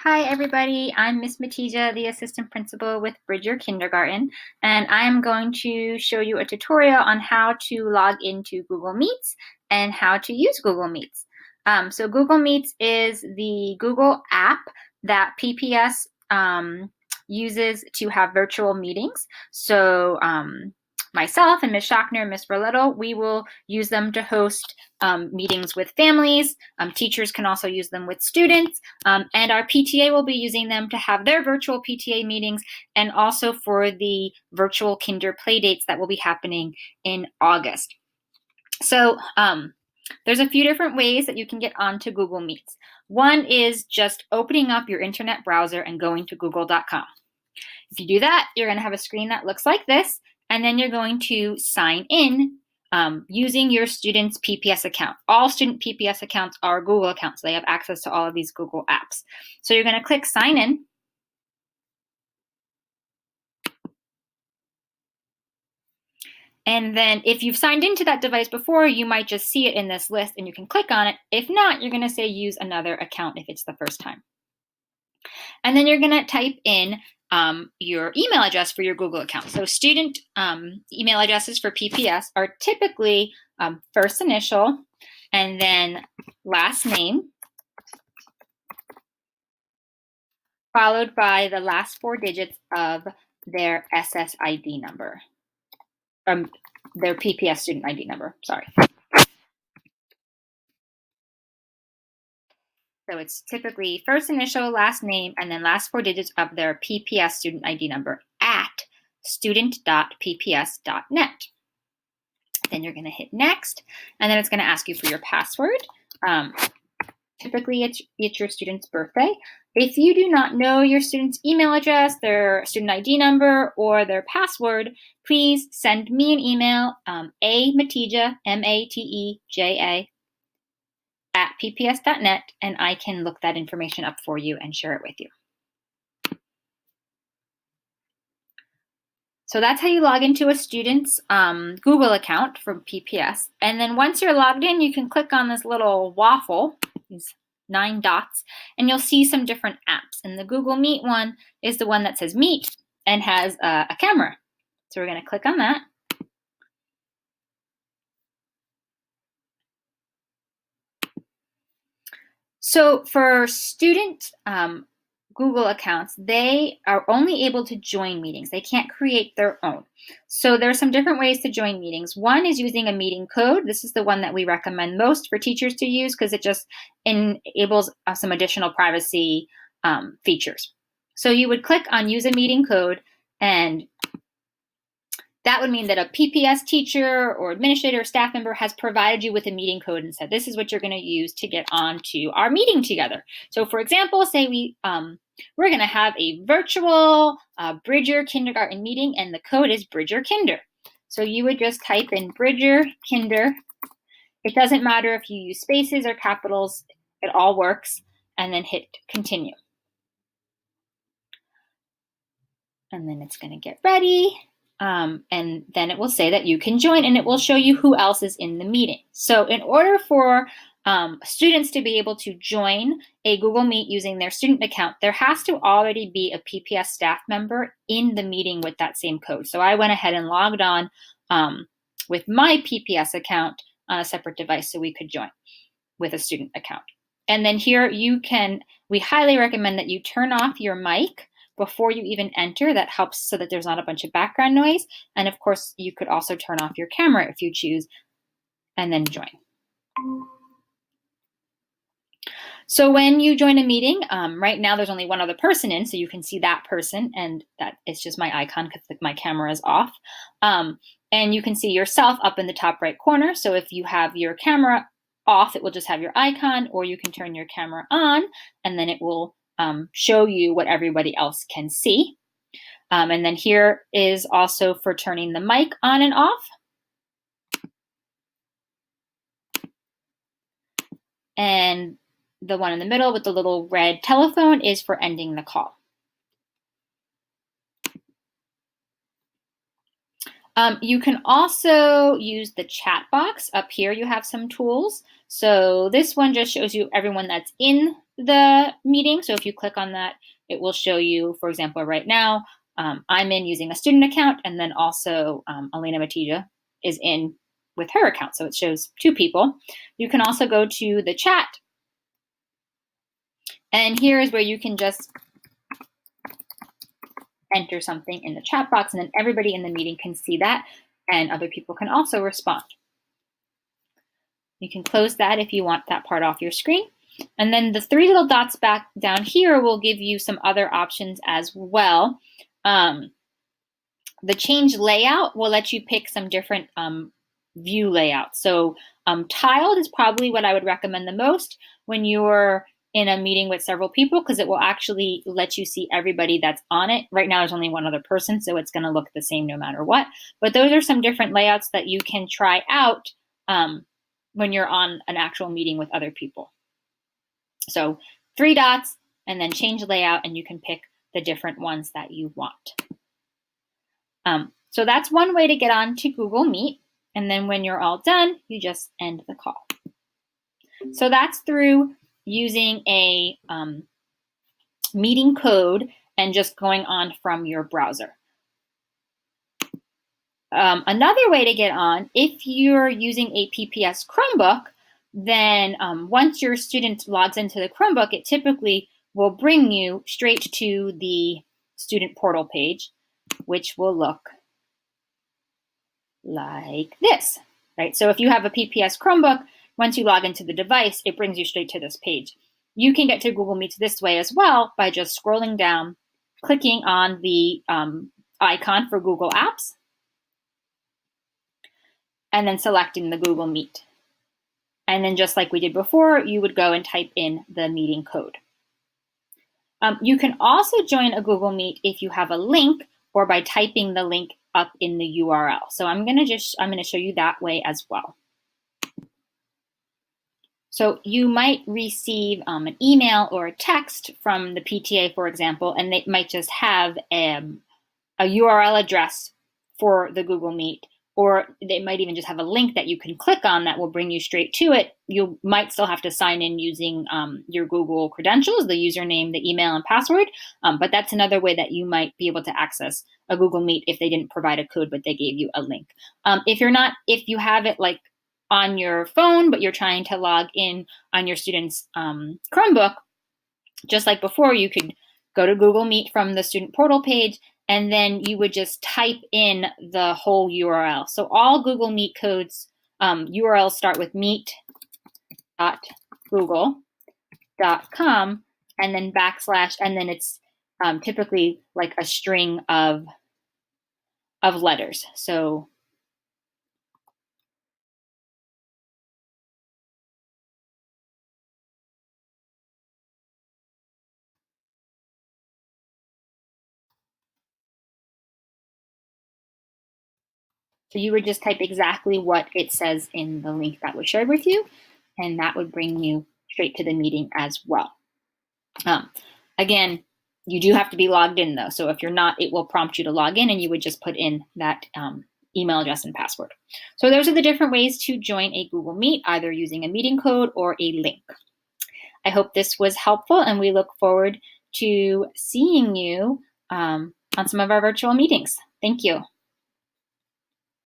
Hi everybody, I'm Miss Matija, the assistant principal with Bridger Kindergarten, and I am going to show you a tutorial on how to log into Google Meets and how to use Google Meets. So Google Meets is the Google app that PPS uses to have virtual meetings. So myself and Ms. Schochner and Ms. Verletto, we will use them to host meetings with families. Teachers can also use them with students, and our PTA will be using them to have their virtual PTA meetings and also for the virtual kinder play dates that will be happening in August. So there's a few different ways that you can get onto Google Meets. One is just opening up your internet browser and going to google.com. If you do that, you're going to have a screen that looks like this, and then you're going to sign in using your student's PPS account. All student PPS accounts are Google accounts. They have access to all of these Google apps. So you're going to click sign in. And then if you've signed into that device before, you might just see it in this list and you can click on it. If not, you're going to say use another account if it's the first time. And then you're going to type in your email address for your Google account. So student email addresses for PPS are typically first initial and then last name, followed by the last 4 digits of their SSID number, their PPS student ID number, sorry. So it's typically first initial, last name, and then last 4 digits of their PPS student ID number at student.pps.net. Then you're going to hit next, and then it's going to ask you for your password. Typically, it's your student's birthday. If you do not know your student's email address, their student ID number, or their password, please send me an email, Matija, M-A-T-E-J-A, at pps.net, and I can look that information up for you and share it with you. So that's how you log into a student's Google account from PPS. And then once you're logged in, you can click on this little waffle, these 9 dots, and you'll see some different apps. And the Google Meet one is the one that says Meet and has a camera. So we're going to click on that. So for student Google accounts, they are only able to join meetings. They can't create their own. So there are some different ways to join meetings. One is using a meeting code. This is the one that we recommend most for teachers to use because it just enables some additional privacy features. So you would click on use a meeting code, and that would mean that a PPS teacher or administrator or staff member has provided you with a meeting code and said, this is what you're going to use to get onto our meeting together. So for example, say we're going to have a virtual Bridger Kindergarten meeting, and the code is Bridger Kinder. So you would just type in Bridger Kinder. It doesn't matter if you use spaces or capitals, it all works, and then hit continue. And then it's going to get ready. And then it will say that you can join, and it will show you who else is in the meeting. So in order for students to be able to join a Google Meet using their student account, there has to already be a PPS staff member in the meeting with that same code. So I went ahead and logged on with my PPS account on a separate device so we could join with a student account. And then here we highly recommend that you turn off your mic before you even enter. That helps so that there's not a bunch of background noise. And of course, you could also turn off your camera if you choose, and then join. So when you join a meeting, right now there's only one other person in, so you can see that person, and that is just my icon because my camera is off. And you can see yourself up in the top right corner. So if you have your camera off, it will just have your icon, or you can turn your camera on, and then it will show you what everybody else can see. And then here is also for turning the mic on and off. And the one in the middle with the little red telephone is for ending the call. You can also use the chat box. Up here you have some tools. So this one just shows you everyone that's in the meeting. So if you click on that, it will show you, for example, right now, I'm in using a student account, and then also Elena Matija is in with her account. So it shows 2 people. You can also go to the chat, and here is where you can just enter something in the chat box, and then everybody in the meeting can see that, and other people can also respond. You can close that if you want that part off your screen. And then the 3 little dots back down here will give you some other options as well. The change layout will let you pick some different view layouts. So tiled is probably what I would recommend the most when you're in a meeting with several people, because it will actually let you see everybody that's on it. Right now there's only one other person, so it's going to look the same no matter what. But those are some different layouts that you can try out when you're on an actual meeting with other people. So 3 dots and then change layout, and you can pick the different ones that you want. So that's one way to get on to Google Meet. And then when you're all done, you just end the call. So that's through using a meeting code and just going on from your browser. Another way to get on, if you're using a PPS Chromebook, then once your student logs into the Chromebook, it typically will bring you straight to the student portal page, which will look like this, right? So if you have a PPS Chromebook, once you log into the device, it brings you straight to this page. You can get to Google Meets this way as well by just scrolling down, clicking on the icon for Google Apps, and then selecting the Google Meet. And then just like we did before, you would go and type in the meeting code. You can also join a Google Meet if you have a link or by typing the link up in the URL. So I'm going to show you that way as well. So you might receive an email or a text from the PTA, for example, and they might just have a URL address for the Google Meet, or they might even just have a link that you can click on that will bring you straight to it. You might still have to sign in using your Google credentials, the username, the email, and password, but that's another way that you might be able to access a Google Meet if they didn't provide a code, but they gave you a link. If you have it like on your phone, but you're trying to log in on your student's Chromebook, just like before, you could go to Google Meet from the student portal page, and then you would just type in the whole URL. So all Google Meet codes, URLs start with meet.google.com, and then /, and then it's typically like a string of letters. So you would just type exactly what it says in the link that was shared with you, and that would bring you straight to the meeting as well. Again, you do have to be logged in though. So if you're not, it will prompt you to log in, and you would just put in that email address and password. So those are the different ways to join a Google Meet, either using a meeting code or a link. I hope this was helpful, and we look forward to seeing you on some of our virtual meetings. Thank you.